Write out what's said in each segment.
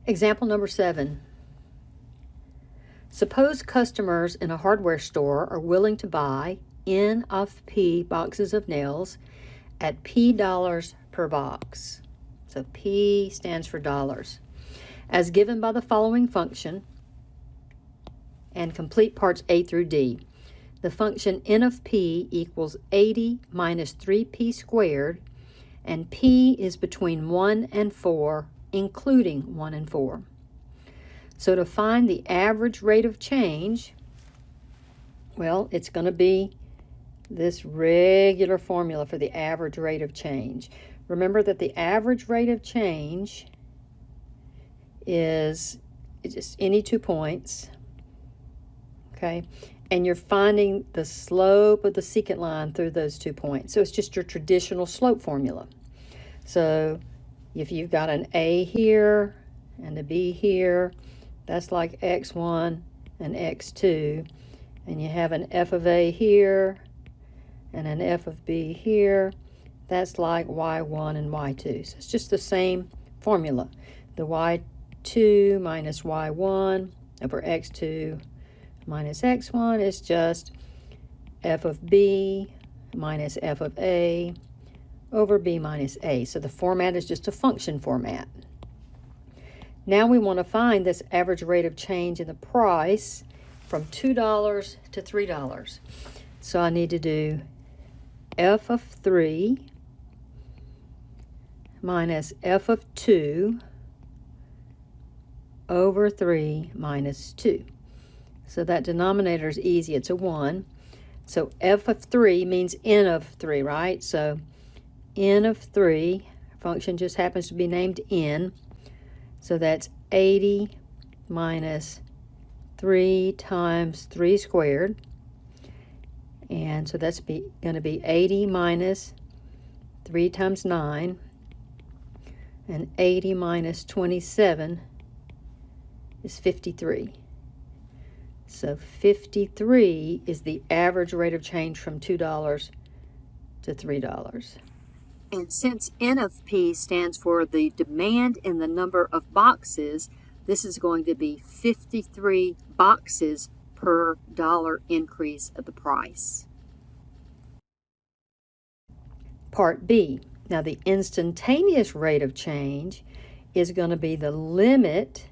Example number 7. Suppose customers in a hardware store are willing to buy N of P boxes of nails at P dollars per box. So P stands for dollars. As given by the following function, and complete parts A through D. The function N of P equals 80 minus 3P squared, and P is between 1 and 4, including 1 and 4. So to find the average rate of change, well, it's going to be this regular formula for the average rate of change. Remember that the average rate of change is just any 2 points, okay? And you're finding the slope of the secant line through those 2 points. So it's just your traditional slope formula. So if you've got an A here and a B here, that's like x1 and x2. And you have an f of A here and an f of B here. That's like y1 and y2. So it's just the same formula. The y2 minus y1 over x2 minus x1 is just f of B minus f of A over B minus A. So the format is just a function format. Now we want to find this average rate of change in the price from $2 to $3. So I need to do f of 3 minus f of 2 over 3 minus 2. So that denominator is easy. It's a 1. So f of 3 means n of 3, right? So n of 3, function just happens to be named n. So that's 80 minus 3 times 3 squared. And so that's going to be 80 minus 3 times 9. And 80 minus 27 is 53. So 53 is the average rate of change from $2 to $3. And since N of P stands for the demand in the number of boxes, this is going to be 53 boxes per dollar increase of the price. Part B. Now the instantaneous rate of change is going to be the limit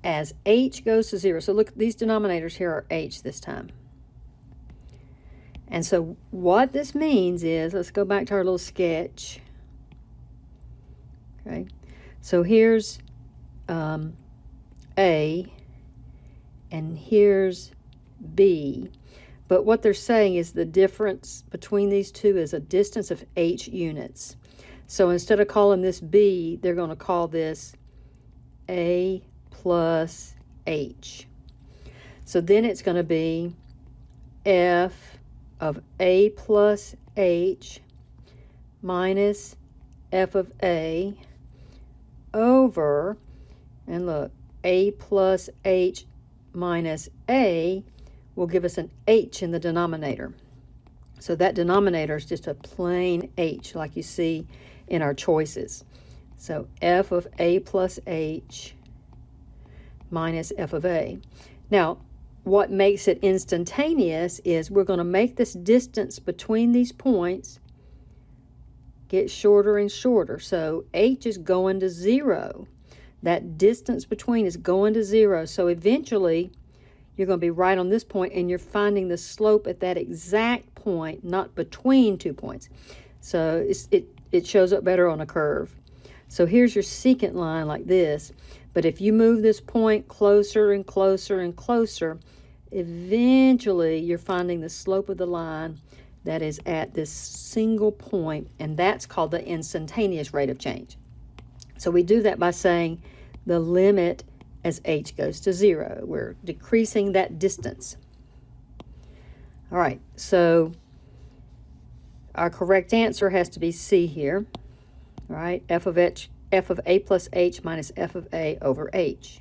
as h goes to 0. So look, these denominators here are h this time. And so what this means is, let's go back to our little sketch. Okay, so here's A, and here's B. But what they're saying is the difference between these two is a distance of h units. So instead of calling this B, they're going to call this A plus h. So then it's going to be f of A plus h minus f of A over, and look, A plus h minus A will give us an h in the denominator. So that denominator is just a plain h like you see in our choices. So f of A plus h minus f of A. Now, what makes it instantaneous is we're going to make this distance between these points get shorter and shorter. So h is going to 0. That distance between is going to 0. So eventually you're going to be right on this point, and you're finding the slope at that exact point, not between 2 points. So it shows up better on a curve. So here's your secant line like this. But if you move this point closer and closer and closer, eventually you're finding the slope of the line that is at this single point, and that's called the instantaneous rate of change. So we do that by saying the limit as h goes to 0. We're decreasing that distance. All right, so our correct answer has to be C here. All right, f of A plus h minus f of A over h.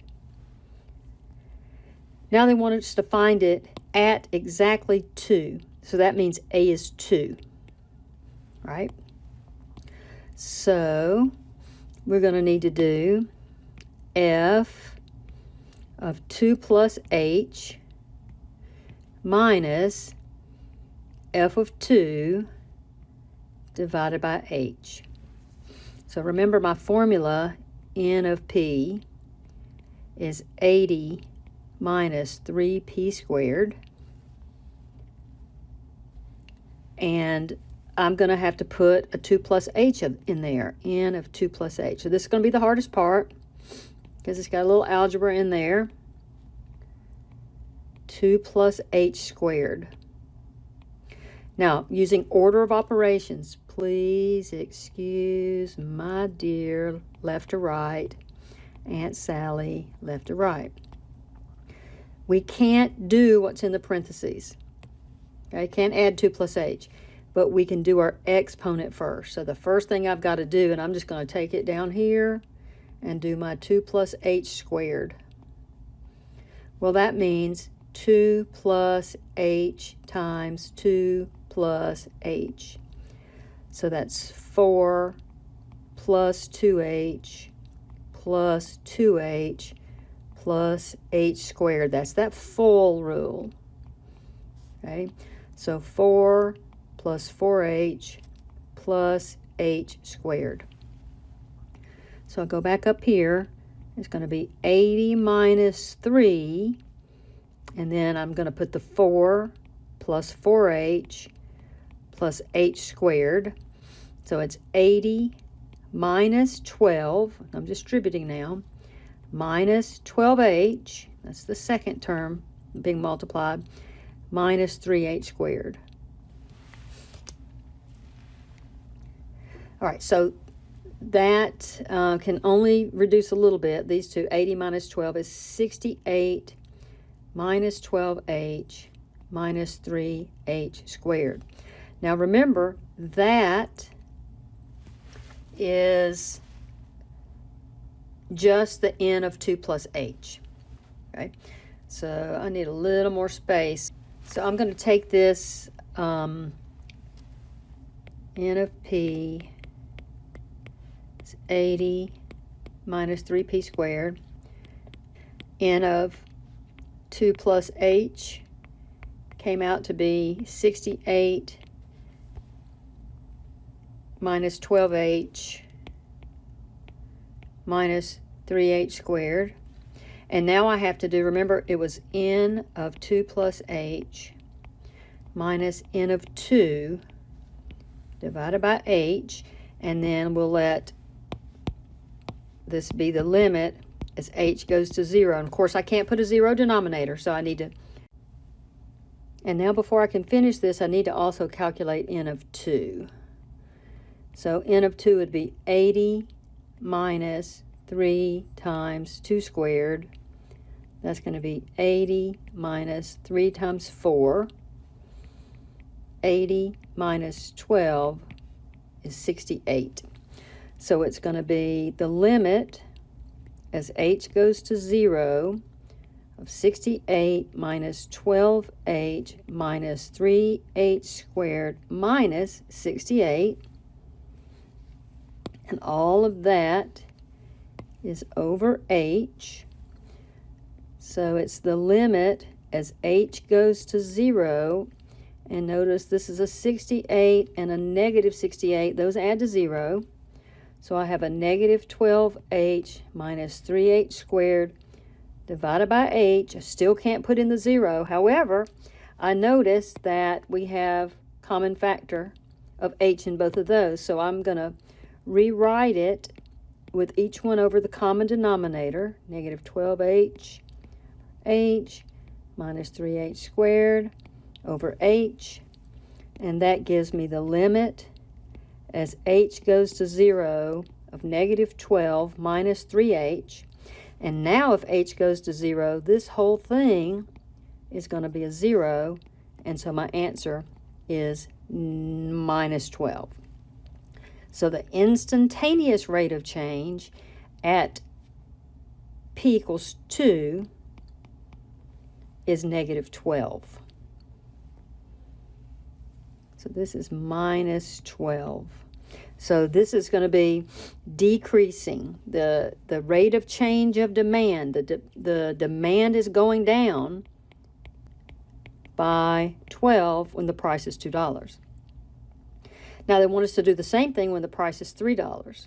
Now they want us to find it at exactly 2. So that means A is 2, right? So we're going to need to do f of 2 plus h minus f of 2 divided by h. So remember my formula, n of p is 80 minus 3p squared. And I'm going to have to put a 2 plus h in there, n of 2 plus h. So this is going to be the hardest part because it's got a little algebra in there. 2 plus h squared. Now, using order of operations, please excuse my dear left to right, Aunt Sally left to right. We can't do what's in the parentheses. Okay, can't add 2 plus h, but we can do our exponent first. So the first thing I've got to do, and I'm just going to take it down here and do my 2 plus h squared. Well, that means 2 plus h times 2 plus h. So that's 4 plus 2h plus 2h plus h squared. That's that full rule. Okay, so 4 plus 4h plus h squared. So I'll go back up here. It's going to be 80 minus 3, and then I'm going to put the 4 plus 4h plus h squared. So it's 80 minus 12, I'm distributing now, minus 12h, that's the second term being multiplied, minus 3h squared. All right, so that can only reduce a little bit. These two, 80 minus 12 is 68 minus 12h minus 3h squared. Now remember, that is just the n of 2 plus h. Okay, so I need a little more space. So I'm going to take this n of p is 80 minus 3p squared. N of 2 plus h came out to be 68 minus 12h minus 3h squared. And now I have to do, remember, it was n of 2 plus h minus n of 2 divided by h, and then we'll let this be the limit as h goes to 0. And of course, I can't put a 0 denominator, so I need to. And now before I can finish this, I need to also calculate n of 2. So n of 2 would be 80 minus 3 times 2 squared. That's going to be 80 minus 3 times 4. 80 minus 12 is 68. So it's going to be the limit as h goes to 0 of 68 minus 12h minus 3h squared minus 68. And all of that is over h. So it's the limit as h goes to 0. And notice this is a 68 and a negative 68. Those add to 0. So I have a negative 12h minus 3h squared divided by h. I still can't put in the 0. However, I notice that we have common factor of h in both of those. So I'm going to rewrite it with each one over the common denominator, negative 12h h minus 3h squared over h, and that gives me the limit as h goes to 0 of negative 12 minus 3h. And now if h goes to 0, this whole thing is going to be a 0, and so my answer is minus 12. So the instantaneous rate of change at p equals 2 is negative 12. So this is minus 12. So this is going to be decreasing the rate of change of demand. The demand is going down by 12 when the price is $2. Now they want us to do the same thing when the price is $3.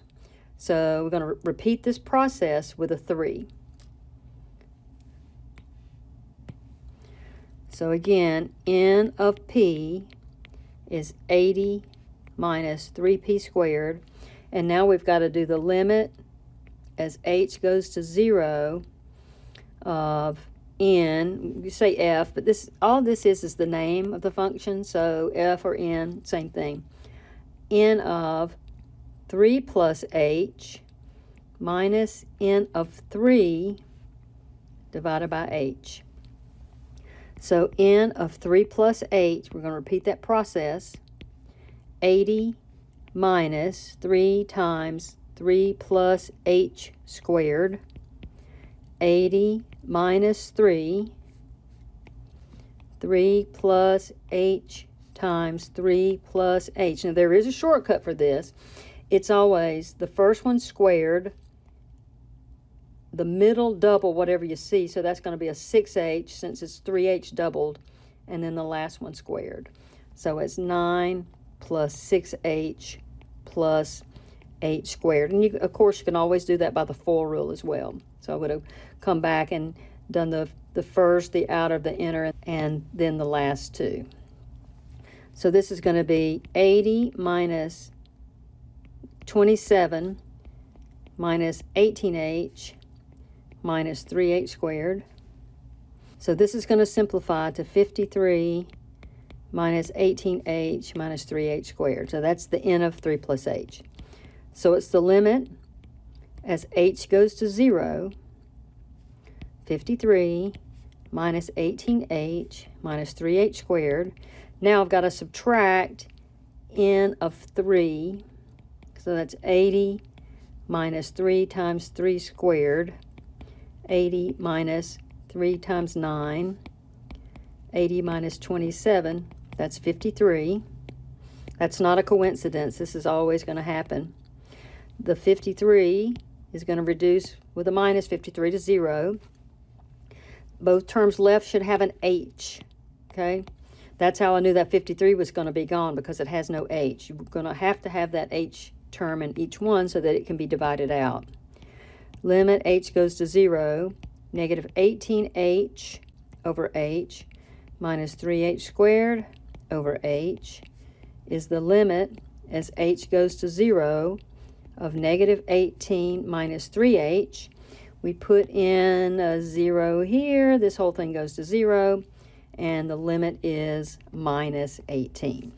So we're going to repeat this process with a 3. So again, N of P is 80 minus 3P squared. And now we've got to do the limit as H goes to 0 of N. You say F, but all this is the name of the function. So F or N, same thing. N of 3 plus H minus N of 3 divided by H. So N of 3 plus H, we're going to repeat that process. 80 minus 3 times 3 plus H squared. 80 minus 3 plus H times 3 plus H. Now there is a shortcut for this. It's always the first one squared, the middle double whatever you see, so that's going to be a 6H since it's 3H doubled, and then the last one squared. So it's 9 plus 6H plus H squared. And you, of course, you can always do that by the FOIL rule as well. So I would have come back and done the first, the outer, the inner, and then the last two. So this is going to be 80 minus 27 minus 18H minus 3H squared. So this is going to simplify to 53 minus 18H minus 3H squared. So that's the N of 3 plus H. So it's the limit as H goes to 0, 53 minus 18H minus 3H squared. Now I've got to subtract N of 3. So that's 80 minus 3 times 3 squared. 80 minus 3 times 9. 80 minus 27. That's 53. That's not a coincidence. This is always going to happen. The 53 is going to reduce with a minus 53 to 0. Both terms left should have an H. Okay? That's how I knew that 53 was going to be gone, because it has no H. You're going to have that H term in each one so that it can be divided out. Limit H goes to 0. Negative 18H over H minus 3H squared over H is the limit as H goes to 0 of negative 18 minus 3H. We put in a 0 here. This whole thing goes to 0. And the limit is minus 18.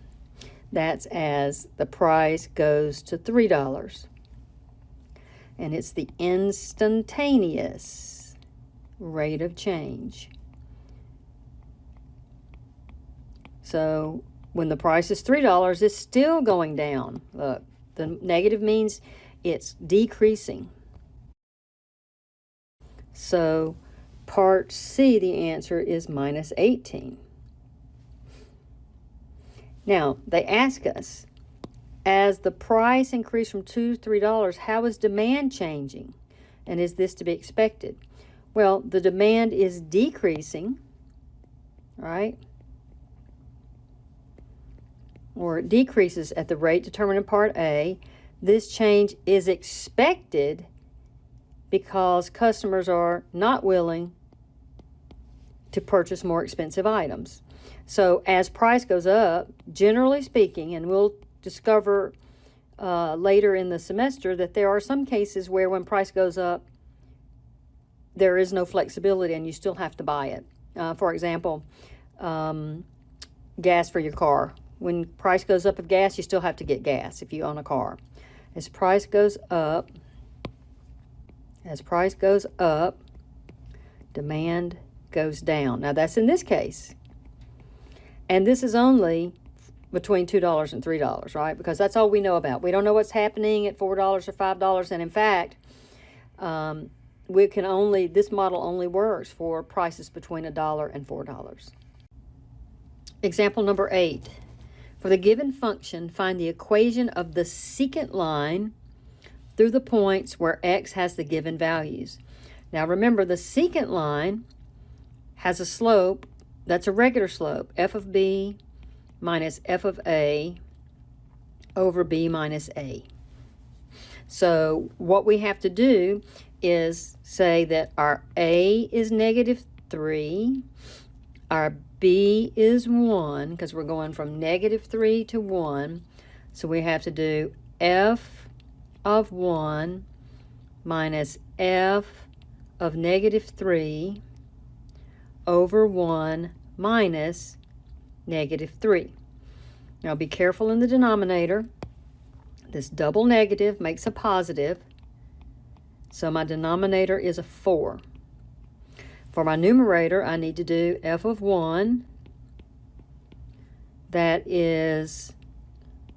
That's as the price goes to $3. And it's the instantaneous rate of change. So when the price is $3, it's still going down. Look, the negative means it's decreasing. So part C, the answer is minus 18. Now, they ask us, as the price increased from $2 to $3, how is demand changing? And is this to be expected? Well, the demand is decreasing, right? Or it decreases at the rate determined in Part A. This change is expected because customers are not willing to purchase more expensive items. So as price goes up, generally speaking, and we'll discover later in the semester that there are some cases where when price goes up, there is no flexibility and you still have to buy it. For example, gas for your car. When price goes up of gas, you still have to get gas if you own a car. As price goes up, demand goes down. Now that's in this case. And this is only between $2 and $3, right? Because that's all we know about. We don't know what's happening at $4 or $5. And in fact, this model only works for prices between $1 and $4. Example number 8. For the given function, find the equation of the secant line through the points where x has the given values. Now remember, the secant line has a slope that's a regular slope, f of b minus f of a over b minus a. So what we have to do is say that our a is -3, our b is 1, because we're going from -3 to 1. So we have to do f of 1 minus f of -3 over 1 minus -3. Now be careful in the denominator. This double negative makes a positive, so my denominator is a 4. For my numerator, I need to do f of 1. That is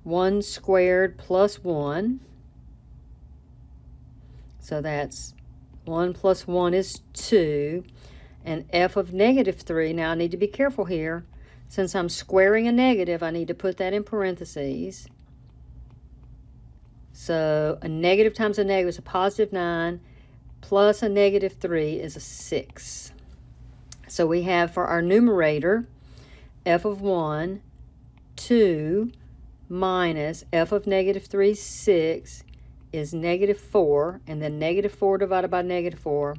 1 squared plus 1. So that's 1 plus 1 is 2. And f of -3, now I need to be careful here. Since I'm squaring a negative, I need to put that in parentheses. So a negative times a negative is a +9, plus a -3 is a 6. So we have for our numerator, f of 1, 2 minus f of -3, 6 is -4, and then -4 divided by -4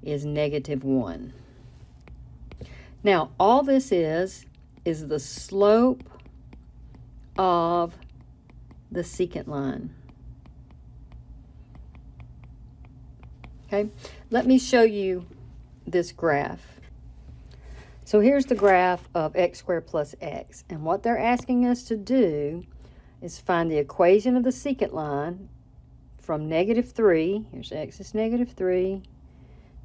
is -1. Now all this is the slope of the secant line. Okay, let me show you this graph. So here's the graph of x squared plus x, and what they're asking us to do is find the equation of the secant line from -3, here's x is -3,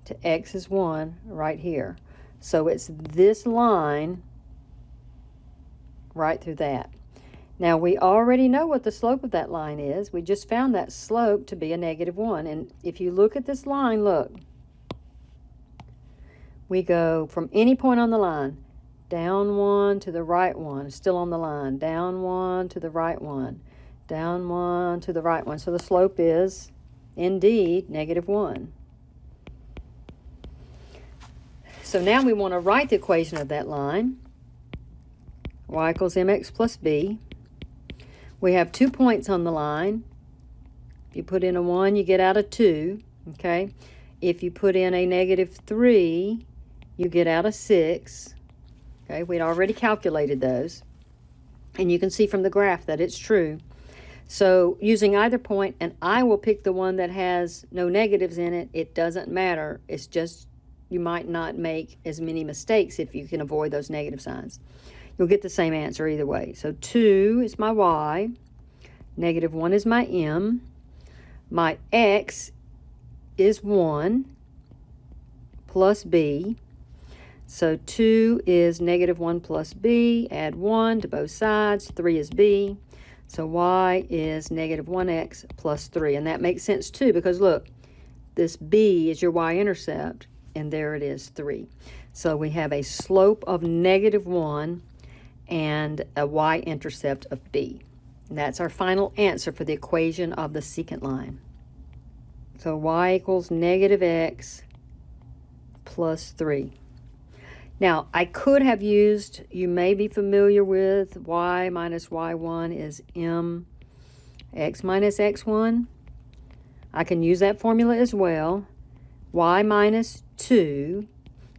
to x is 1 right here. So it's this line right through that. Now we already know what the slope of that line is. We just found that slope to be a -1. And if you look at this line, look, we go from any point on the line, down 1 to the right 1, still on the line, down 1 to the right 1, down 1 to the right 1. So the slope is indeed -1. So now we want to write the equation of that line. Y equals mx plus b. We have 2 points on the line. If you put in a 1, you get out a 2, okay? If you put in a -3, you get out a 6, okay? We'd already calculated those. And you can see from the graph that it's true. So using either point, and I will pick the one that has no negatives in it, it doesn't matter. It's just you might not make as many mistakes if you can avoid those negative signs. You'll get the same answer either way. So 2 is my y, -1 is my m, my x is 1 plus b. So 2 is -1 plus b, add 1 to both sides, 3 is b. So y is -1x plus 3. And that makes sense too, because look, this b is your y-intercept, and there it is, 3. So we have a slope of -1 and a y-intercept of b. And that's our final answer for the equation of the secant line. So y equals -x plus 3. Now, I could have used, you may be familiar with, y minus y1 is mx minus x1. I can use that formula as well. Y minus 2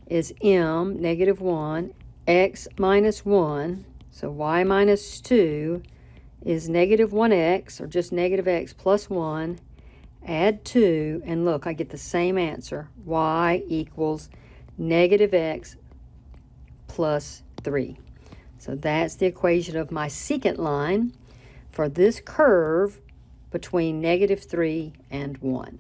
is m, -1, x minus 1. So y minus 2 is -1x, or just -x plus 1. Add 2, and look, I get the same answer. Y equals -x plus 3. So that's the equation of my secant line for this curve between -3 and 1.